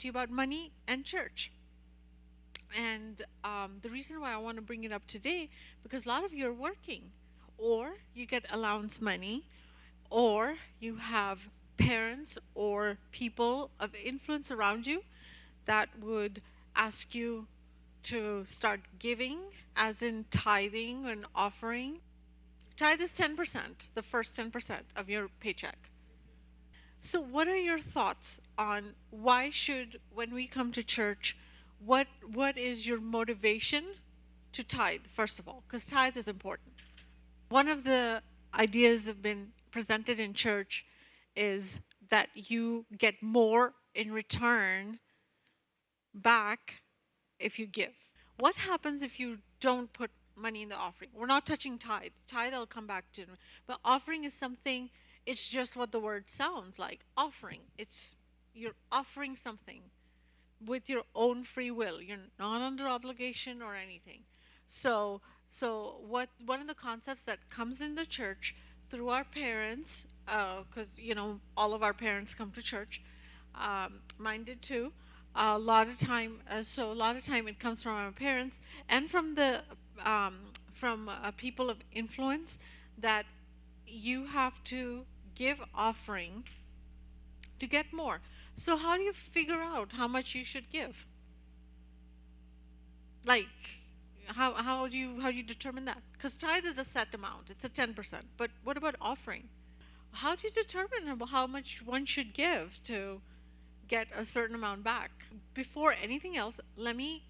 to you about money and church. And the reason why I want to bring it up today, because a lot of you are working, or you get allowance money, or you have parents or people of influence around you that would ask you to start giving, as in tithing and offering. Tithe is 10%, the first 10% of your paycheck. So, what are your thoughts on why should, when we come to church, what is your motivation to tithe, first of all? Because tithe is important. One of the ideas that have been presented in church is that you get more in return back if you give. What happens if you don't put money in the offering? We're not touching tithe. Tithe I'll come back to. But offering is something, it's just what the word sounds like. Offering. It's you're offering something with your own free will. You're not under obligation or anything. So what one of the concepts that comes in the church through our parents, because all of our parents come to church, mine did too. A lot of time it comes from our parents and from the from people of influence, that you have to give offering to get more. So how do you figure out how much you should give? Like, how do you determine that? Because tithe is a set amount; it's a 10%. But what about offering? How do you determine how much one should give to get a certain amount back? Before anything else, let me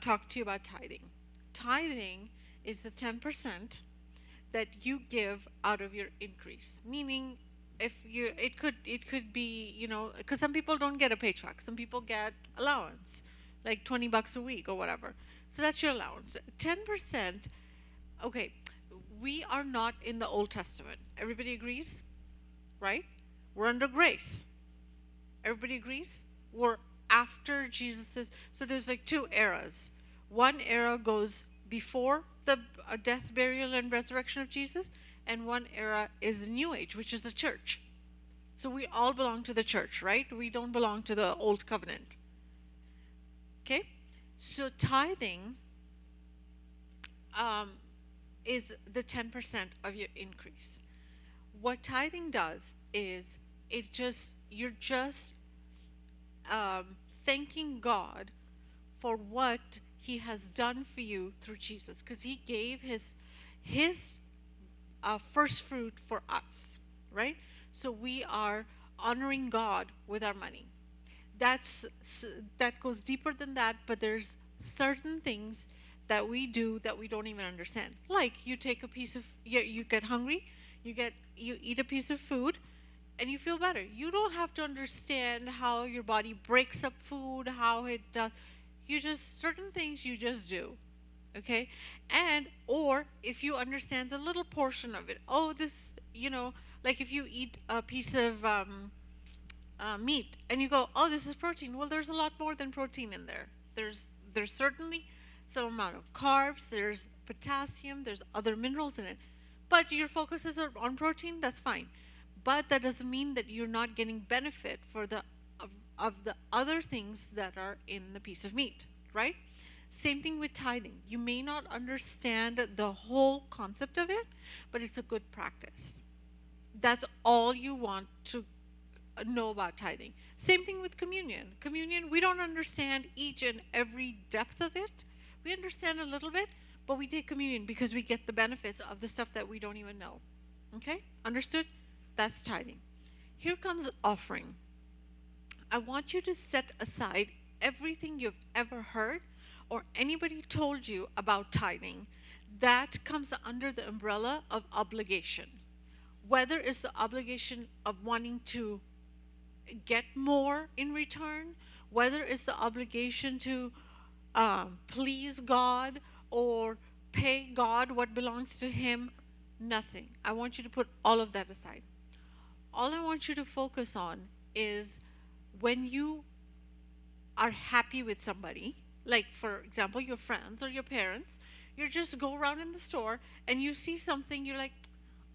talk to you about tithing. Tithing is the 10% that you give out of your increase. Meaning, if you, it could be, because some people don't get a paycheck, some people get allowance, like $20 a week or whatever. So that's your allowance. 10%. Okay, we are not in the Old Testament. Everybody agrees, right? We're under grace. Everybody agrees? We're after Jesus's. So there's like two eras. One era goes before the death, burial, and resurrection of Jesus, and one era is the New Age, which is the church. So we all belong to the church, right? We don't belong to the old covenant. Okay? So tithing um, is the 10% of your increase. What tithing does is you're just thanking God for what He has done for you through Jesus, because He gave His first fruit for us, right? So we are honoring God with our money. That's that goes deeper than that, but there's certain things that we do that we don't even understand. Like, you take a piece of, you get hungry, you eat a piece of food, and you feel better. You don't have to understand how your body breaks up food, how it does. You just, certain things you just do. Okay? And, or if you understand a little portion of it, oh, this, like if you eat a piece of meat and you go, oh, this is protein. Well, there's a lot more than protein in there. There's certainly some amount of carbs, there's potassium, there's other minerals in it. But your focus is on protein, that's fine. But that doesn't mean that you're not getting benefit for of the other things that are in the piece of meat, right? Same thing with tithing. You may not understand the whole concept of it, but it's a good practice. That's all you want to know about tithing. Same thing with communion. Communion, we don't understand each and every depth of it. We understand a little bit, but we take communion because we get the benefits of the stuff that we don't even know. Okay? Understood? That's tithing. Here comes offering. I want you to set aside everything you've ever heard or anybody told you about tithing that comes under the umbrella of obligation. Whether it's the obligation of wanting to get more in return, whether it's the obligation to please God or pay God what belongs to Him, nothing. I want you to put all of that aside. All I want you to focus on is when you are happy with somebody, like for example, your friends or your parents, you just go around in the store and you see something, you're like,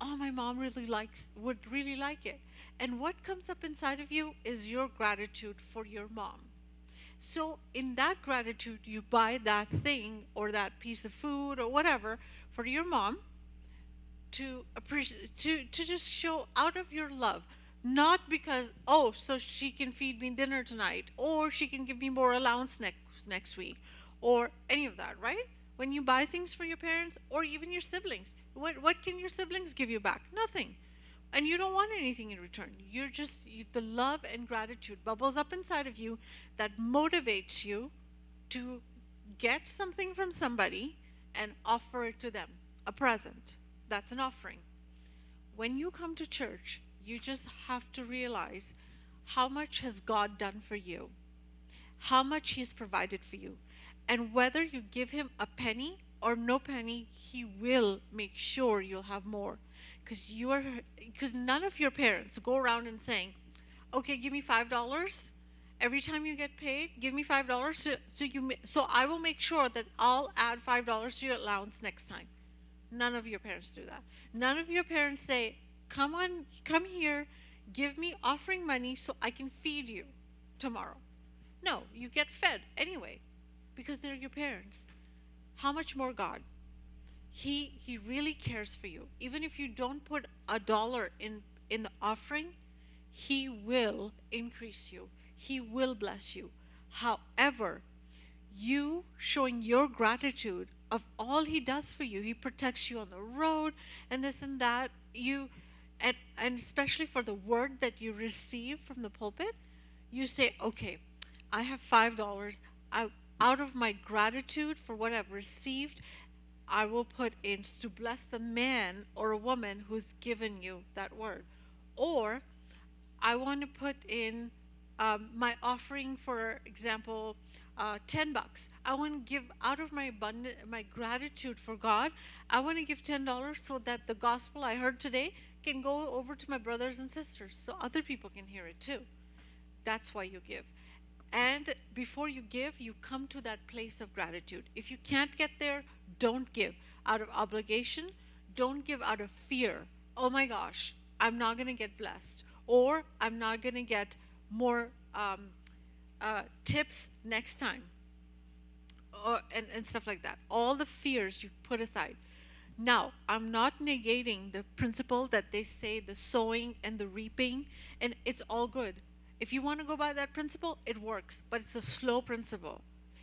oh, my mom would really like it. And what comes up inside of you is your gratitude for your mom. So in that gratitude, you buy that thing or that piece of food or whatever for your mom to appreciate, to just show out of your love, not because, oh, so she can feed me dinner tonight, or she can give me more allowance next week, or any of that, right? When you buy things for your parents or even your siblings, what can your siblings give you back? Nothing. And you don't want anything in return. You're just the love and gratitude bubbles up inside of you that motivates you to get something from somebody and offer it to them, a present. That's an offering. When you come to church, you just have to realize how much has God done for you, how much He has provided for you. And whether you give Him a penny or no penny, He will make sure you'll have more. Because none of your parents go around and saying, okay, give me $5 every time you get paid. Give me $5 so I will make sure that I'll add $5 to your allowance next time. None of your parents do that. None of your parents say, come on, come here, give me offering money so I can feed you tomorrow. No, you get fed anyway because they're your parents. How much more God? He really cares for you. Even if you don't put $1 in the offering, He will increase you. He will bless you. However, you showing your gratitude of all He does for you, He protects you on the road and this and that, and especially for the word that you receive from the pulpit, you say, okay, I have $5. Out of my gratitude for what I've received, I will put in to bless the man or a woman who's given you that word. Or I want to put in my offering, for example, $10. I want to give out of my gratitude for God. I want to give $10 so that the gospel I heard today can go over to my brothers and sisters, so other people can hear it too. That's why you give. And before you give, you come to that place of gratitude. If you can't get there, don't give out of obligation. Don't give out of fear. Oh my gosh, I'm not going to get blessed, or I'm not going to get more tips next time, and stuff like that. All the fears you put aside. Now, I'm not negating the principle that they say, the sowing and the reaping, and it's all good. If you want to go by that principle, it works, but it's a slow principle.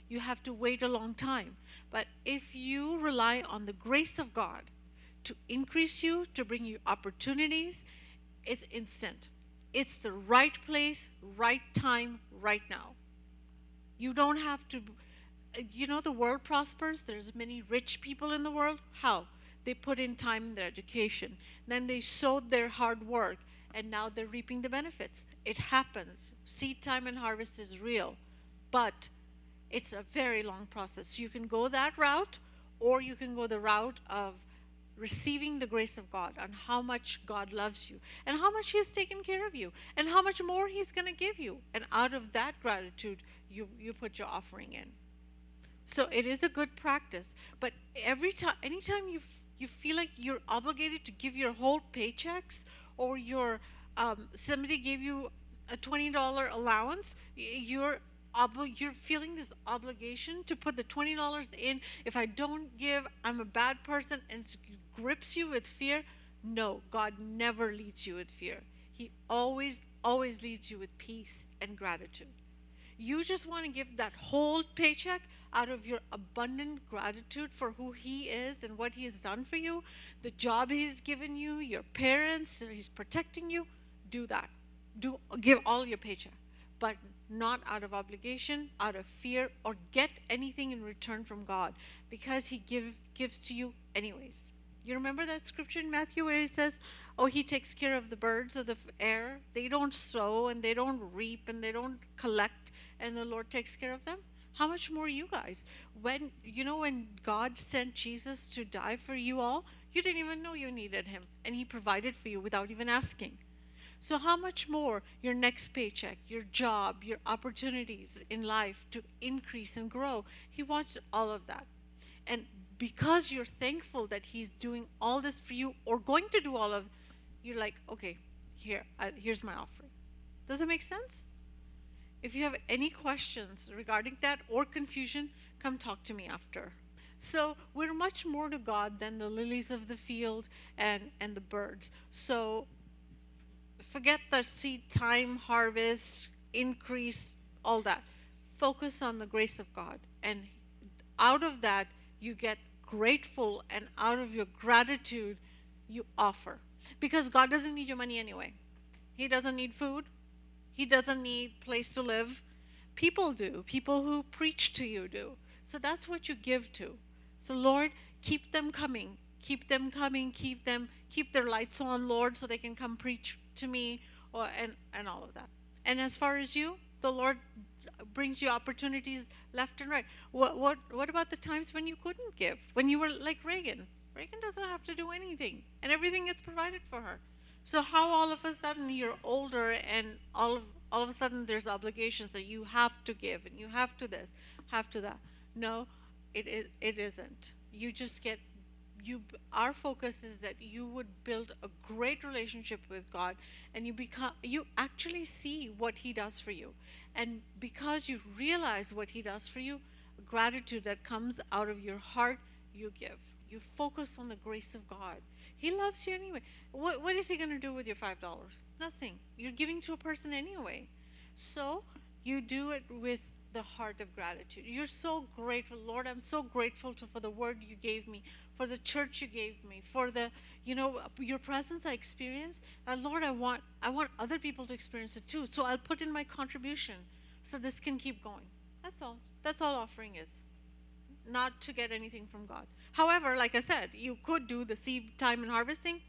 You have to wait a long time. But if you rely on the grace of God to increase you, to bring you opportunities, it's instant. It's the right place, right time, right now. You don't have to, the world prospers. There's many rich people in the world. How? They put in time in their education. Then they sowed their hard work, and now they're reaping the benefits. It happens. Seed time and harvest is real, but it's a very long process. You can go that route, or you can go the route of receiving the grace of God, on how much God loves you and how much He has taken care of you and how much more He's going to give you. And out of that gratitude, you put your offering in. So it is a good practice. But anytime you feel like you're obligated to give your whole paychecks, or somebody gave you a $20 allowance, you're feeling this obligation to put the $20 in. If I don't give, I'm a bad person, and it grips you with fear. No, God never leads you with fear. He always leads you with peace and gratitude. You just want to give that whole paycheck out of your abundant gratitude for who He is and what He has done for you, the job He's given you, your parents, He's protecting you. Do that. Give all your paycheck, but not out of obligation, out of fear, or get anything in return from God, because He gives to you anyways. You remember that scripture in Matthew where He says, oh, He takes care of the birds of the air. They don't sow and they don't reap and they don't collect, and the Lord takes care of them. How much more you guys? When God sent Jesus to die for you all, you didn't even know you needed Him, and He provided for you without even asking. So how much more your next paycheck, your job, your opportunities in life to increase and grow? He wants all of that. And because you're thankful that He's doing all this for you, or going to do all of, you're like, okay, here's my offering. Does it make sense? If you have any questions regarding that or confusion, come talk to me after. So we're much more to God than the lilies of the field and the birds. So forget the seed time, harvest, increase, all that. Focus on the grace of God. And out of that, you get grateful, and out of your gratitude, you offer. Because God doesn't need your money anyway. He doesn't need food. He doesn't need place to live. People do. People who preach to you do. So that's what you give to. So Lord, keep them coming. Keep them coming. Keep their lights on, Lord, so they can come preach to me, or and all of that. And as far as you, the Lord brings you opportunities left and right. What about the times when you couldn't give? When you were like Reagan? Reagan doesn't have to do anything, and everything gets provided for her. So how all of a sudden you're older, and all of a sudden there's obligations that you have to give, and you have to this, have to that. No, it isn't. You just get you our focus is that you would build a great relationship with God, and you actually see what he does for you. And because you realize what he does for you, gratitude that comes out of your heart, you give. You focus on the grace of God. He loves you anyway. What is he going to do with your $5? Nothing. You're giving to a person anyway. So you do it with the heart of gratitude. You're so grateful, Lord. I'm so grateful for the word you gave me, for the church you gave me, for the your presence I experienced. Lord, I want other people to experience it too. So I'll put in my contribution so this can keep going. That's all. That's all offering is, not to get anything from God. However, like I said, you could do the seed time and harvesting,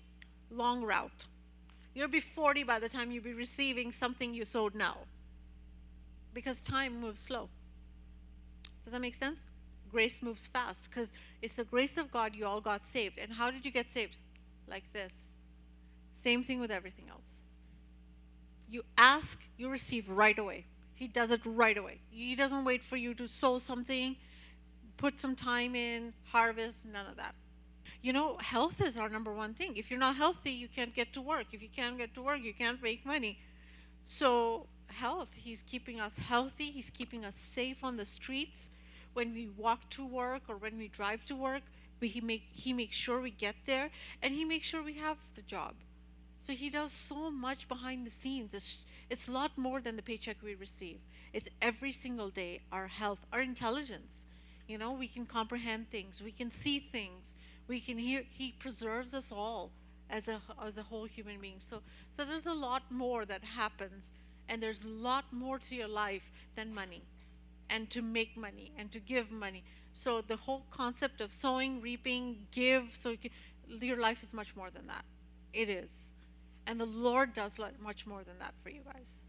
long route. You'll be 40 by the time you'll be receiving something you sowed now, because time moves slow. Does that make sense? Grace moves fast because it's the grace of God you all got saved. And how did you get saved? Like this. Same thing with everything else. You ask, you receive right away. He does it right away. He doesn't wait for you to sow something, put some time in, harvest, none of that. Health is our number one thing. If you're not healthy, you can't get to work. If you can't get to work, you can't make money. So, health, he's keeping us healthy. He's keeping us safe on the streets. When we walk to work or when we drive to work, he makes sure we get there, and he makes sure we have the job. So he does so much behind the scenes. It's a lot more than the paycheck we receive. It's every single day, our health, our intelligence. We can comprehend things, we can see things, we can hear. He preserves us all as a whole human being. So there's a lot more that happens, and there's a lot more to your life than money, and to make money and to give money. So the whole concept of sowing, reaping, give, your life is much more than that. It is. And the Lord does much more than that for you guys.